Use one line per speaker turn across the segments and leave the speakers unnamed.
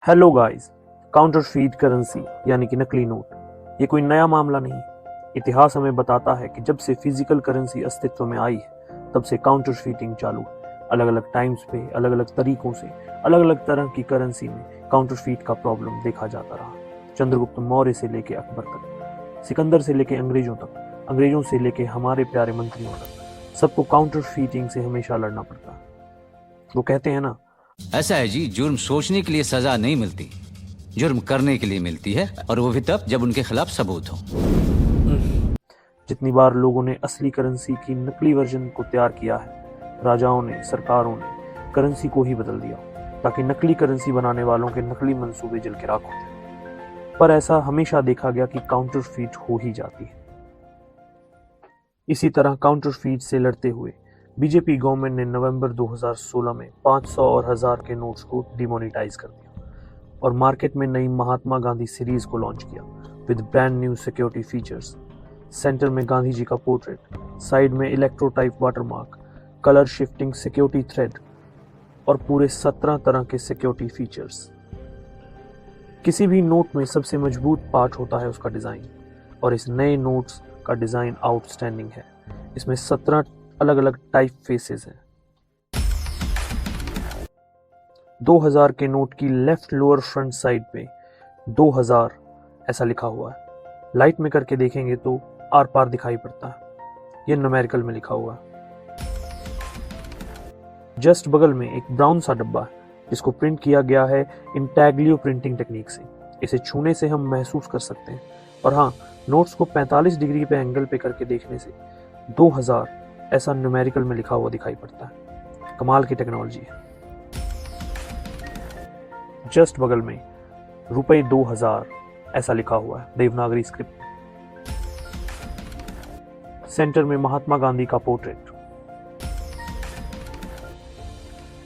Hello guys, counterfeit currency यानी कि नकली नोट ये कोई नया मामला नहीं। इतिहास हमें बताता है कि जब से फिजिकल करेंसी अस्तित्व में आई है तब से काउंटरफीटिंग चालू है। अलग अलग टाइम्स पे अलग अलग तरीकों से अलग अलग तरह की करेंसी में काउंटरफीट का प्रॉब्लम देखा जाता रहा। चंद्रगुप्त मौर्य से लेके अकबर तक, सिकंदर से लेके अंग्रेजों तक, अंग्रेजों से लेके हमारे प्यारे मंत्रियों तक, सबको काउंटरफीटिंग से हमेशा लड़ना पड़ता है। वो कहते हैं ना,
ऐसा है जी, जुर्म सोचने के लिए सजा नहीं मिलती, जुर्म करने के लिए मिलती है, और वो भी तब जब उनके खिलाफ सबूत हो।
जितनी बार लोगों ने असली करेंसी की नकली वर्जन को तैयार किया है, राजाओं ने, सरकारों ने करेंसी को ही बदल दिया ताकि नकली करेंसी बनाने वालों के नकली मंसूबे जल के राख हो जाए। पर ऐसा हमेशा देखा गया कि काउंटरफीट हो ही जाती है। इसी तरह काउंटरफीट से लड़ते हुए बीजेपी गवर्नमेंट ने नवंबर 2016 में 500 और 1000 के नोट्स को डिमोनेटाइज कर दिया और मार्केट में नई महात्मा गांधी सीरीज को लॉन्च किया with brand new security features. Centre में गांधी जी का पोर्ट्रेट, साइड में electrotype watermark, colour shifting security thread और पूरे 17 तरह के सिक्योरिटी फीचर्स। किसी भी नोट में सबसे मजबूत पार्ट होता है उसका डिजाइन, और इस नए नोट्स का डिजाइन आउटस्टैंडिंग है। इसमें 17 अलग अलग टाइप फेसेस हैं। 2000 के नोट की लेफ्ट लोअर फ्रंट साइड पे 2000 ऐसा लिखा हुआ है। लाइट में करके देखेंगे तो आर पार दिखाई पड़ता है। यह न्यूमेरिकल में लिखा हुआ है। जस्ट बगल में एक ब्राउन सा डब्बा है जिसको प्रिंट किया गया है इंटैग्लियो प्रिंटिंग टेक्निक से। इसे छूने से हम महसूस कर सकते हैं। और हाँ, नोट्स को 45 डिग्री पे एंगल पे करके देखने से 2000 ऐसा न्यूमेरिकल में लिखा हुआ दिखाई पड़ता है। कमाल की टेक्नोलॉजी है। जस्ट बगल में रुपए 2000 ऐसा लिखा हुआ है देवनागरी स्क्रिप्ट। सेंटर में महात्मा गांधी का पोर्ट्रेट।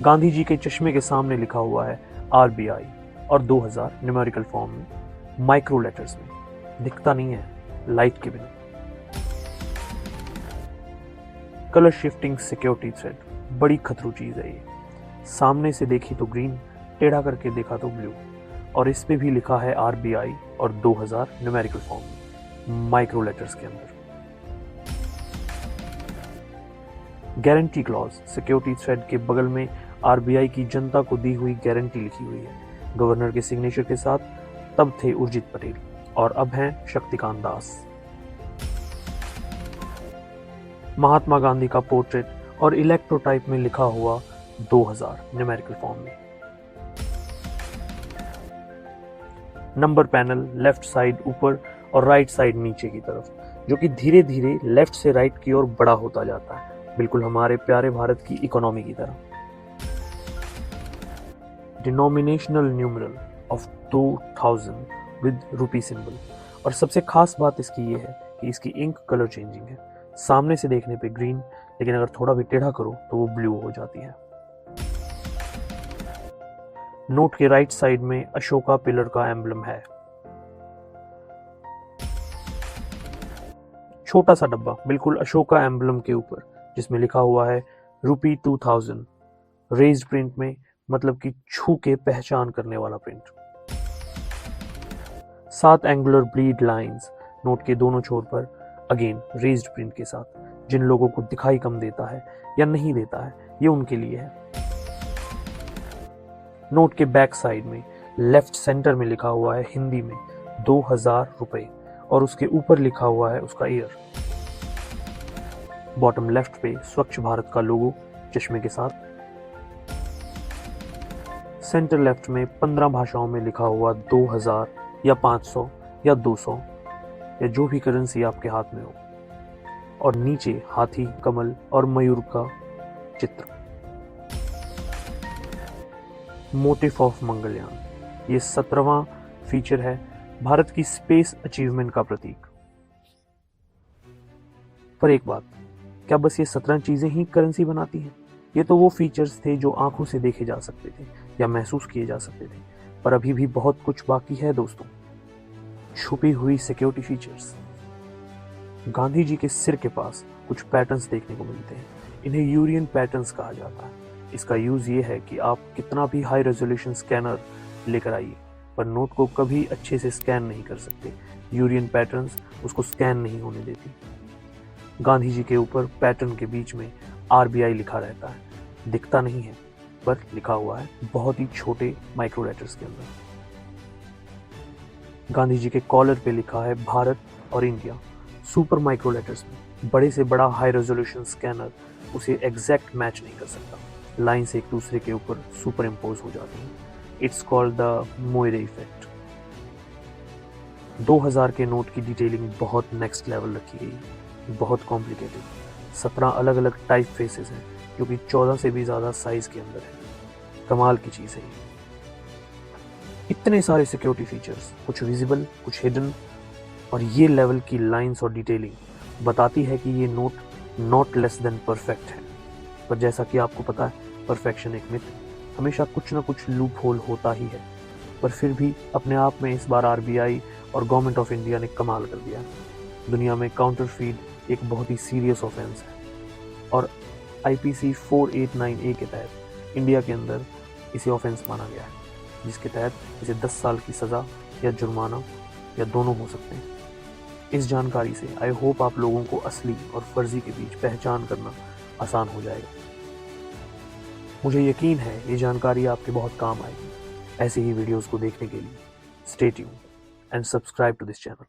गांधी जी के चश्मे के सामने लिखा हुआ है RBI और 2000 न्यूमेरिकल फॉर्म में माइक्रो लेटर्स में। दिखता नहीं है लाइट के बिना। कलर शिफ्टिंग सिक्योरिटी थ्रेड बड़ी खतरू चीज है ये। सामने से देखी तो ग्रीन, टेढ़ा करके देखा तो ब्लू, और इस पे भी लिखा है RBI और 2000 न्यूमेरिकल फॉर्म में माइक्रो लेटर्स के अंदर। गारंटी क्लॉज सिक्योरिटी थ्रेड के बगल में RBI की जनता को दी हुई गारंटी लिखी हुई है। गवर्नर के सिग्नेचर के साथ तब थे उर्जित पटेल और अब हैं शक्तिकांत दास। महात्मा गांधी का पोर्ट्रेट और इलेक्ट्रोटाइप में लिखा हुआ 2000 न्यूमेरिकल फॉर्म में। नंबर पैनल लेफ्ट साइड ऊपर और राइट साइड नीचे की तरफ, जो कि धीरे धीरे लेफ्ट से राइट की ओर बड़ा होता जाता है, बिल्कुल हमारे प्यारे भारत की इकोनॉमी की तरह। डिनोमिनेशनल न्यूमरल ऑफ 2000 विद रूपी सिंबल, और सबसे खास बात इसकी ये है कि इसकी इंक कलर चेंजिंग है। सामने से देखने पे ग्रीन, लेकिन अगर थोड़ा भी टेढ़ा करो तो वो ब्लू हो जाती है। नोट के राइट साइड में अशोका पिलर का एम्बलम है। छोटा सा डब्बा बिल्कुल अशोका एम्बलम के ऊपर, जिसमें लिखा हुआ है रूपी 2000 रेज्ड प्रिंट में, मतलब कि छू के पहचान करने वाला print. 7 angular bleed lines note के दोनों छोर पर, अगेन रेज्ड प्रिंट के साथ। जिन लोगों को दिखाई कम देता है या नहीं देता है, ये उनके लिए है। नोट के बैक साइड में लेफ्ट सेंटर में लिखा हुआ है हिंदी में 2000 रुपए, और उसके ऊपर लिखा हुआ है उसका ईयर। बॉटम लेफ्ट पे स्वच्छ भारत का लोगो चश्मे के साथ। सेंटर लेफ्ट में 15 भाषाओं में लिखा हुआ 2000 या 500 या 200 या जो भी करेंसी आपके हाथ में हो, और नीचे हाथी, कमल और मयूर का चित्र। मोटिव ऑफ मंगलयान, ये 17वां फीचर है, भारत की स्पेस अचीवमेंट का प्रतीक। पर एक बात, क्या बस ये 17 चीजें ही करेंसी बनाती हैं? ये तो वो फीचर्स थे जो आंखों से देखे जा सकते थे या महसूस किए जा सकते थे, पर अभी भी बहुत कुछ बाकी है दोस्तों। छुपी हुई सिक्योरिटी फीचर्स। गांधी जी के सिर के पास कुछ पैटर्न्स देखने को मिलते हैं। इन्हें यूरियन पैटर्न्स कहा जाता है। इसका यूज ये है कि आप कितना भी हाई रेजोल्यूशन स्कैनर लेकर आइए, पर नोट को कभी अच्छे से स्कैन नहीं कर सकते। यूरियन पैटर्न्स उसको स्कैन नहीं होने देती। गांधी जी के ऊपर पैटर्न के बीच में RBI लिखा रहता है, दिखता नहीं है पर लिखा हुआ है बहुत ही छोटे माइक्रो लेटर्स के अंदर। गांधी जी के कॉलर पे लिखा है भारत और इंडिया सुपर माइक्रो लेटर्स में। बड़े से बड़ा हाई रेजोल्यूशन स्कैनर उसे एग्जैक्ट मैच नहीं कर सकता, लाइंस एक दूसरे के ऊपर सुपर इम्पोज हो जाती हैं। It's called the moire effect. 2000 के नोट की डिटेलिंग बहुत नेक्स्ट लेवल रखी गई है, बहुत कॉम्प्लिकेटेड। 17 अलग अलग टाइप फेसेस हैं जो कि 14 से भी ज़्यादा साइज के अंदर है। कमाल की चीज़ है ये। इतने सारे सिक्योरिटी फीचर्स, कुछ विजिबल कुछ हिडन, और ये लेवल की लाइंस और डिटेलिंग बताती है कि ये note not less than perfect है। पर जैसा कि आपको पता है, परफेक्शन एक मिथ, हमेशा कुछ ना कुछ लूप होल होता ही है। पर फिर भी अपने आप में इस बार RBI और गवर्नमेंट ऑफ इंडिया ने कमाल कर दिया। दुनिया में काउंटरफीट एक बहुत ही सीरियस ऑफेंस है और IPC 489A के तहत इंडिया के अंदर इसे ऑफेंस माना गया है, जिसके तहत इसे 10 साल की सज़ा या जुर्माना या दोनों हो सकते हैं। इस जानकारी से आई होप आप लोगों को असली और फर्जी के बीच पहचान करना आसान हो जाएगा। मुझे यकीन है ये जानकारी आपके बहुत काम आएगी। ऐसे ही वीडियोस को देखने के लिए stay tuned and subscribe to this channel.